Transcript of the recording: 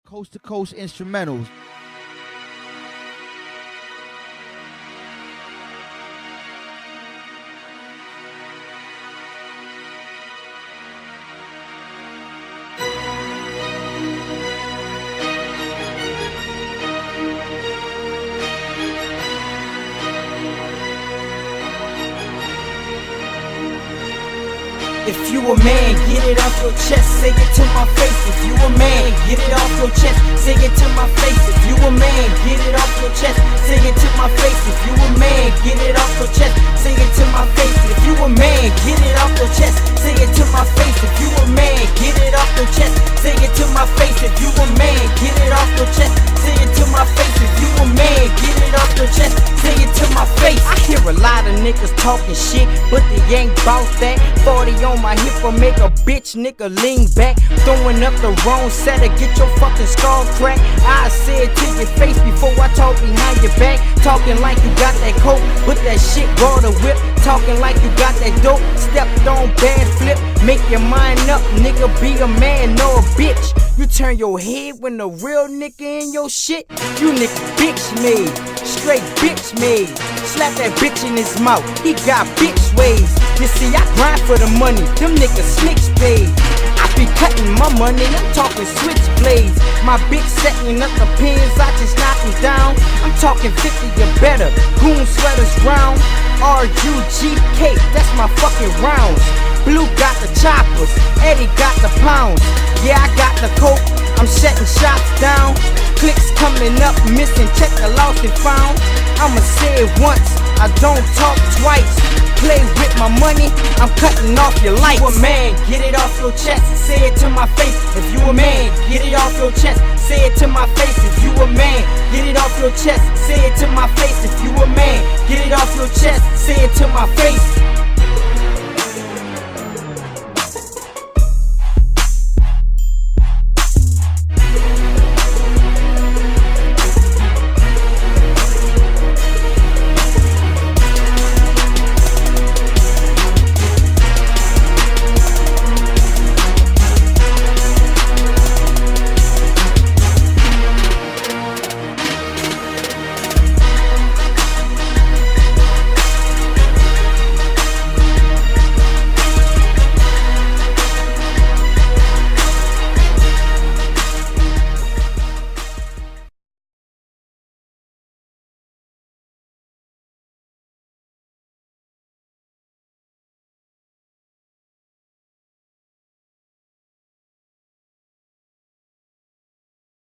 Coast to Coast Instrumentals. If you a man, get it off your chest, say it to my face. If you a man, get it off your chest, say it to my face. If you a man, get it off your chest, say it to my face. If you a man, get it off your chest, say it to my face. If you a man, get it off your chest, say it to my face. If you a man, get it off your chest, say it to my face. If you a man, get it off your chest, say it to my face. If you a man, get it off your chest, say it to my face. I hear a lot of niggas talking shit, but they ain't bout that. 40 on my hip will make a bitch nigga lean back. Throwing up the wrong setter, get your fucking skull cracked. I say it to your face before I talk behind your back. Talking like you got that coke, but that shit brought a whip. Talking like you got that dope, stepped on bad flip. Make your mind up, nigga, be a man, no a bitch. You turn your head when a real nigga in your shit. You nigga bitch made, straight bitch made. Slap that bitch in his mouth, he got bitch ways. You see, I grind for the money, them niggas snitch paid. I be cutting my money, I'm talking switchblades. My bitch setting up the pins, I just knock them down. I'm talking 50 or better, goon sweaters round. R-U-G-K, that's my fucking rounds. Blue got the choppers, Eddie got the pounds. Yeah, I got the coke, I'm setting shots down. Clicks coming up, missing, check the lost and found. I'ma say it once, I don't talk twice. Play with my money, I'm cutting off your lights. If you a man, get it off your chest, say it to my face. If you a man, get it off your chest, say it to my face. If you a man, get it off your chest, say it to my face. If you a man, get it off your chest, say it to my face.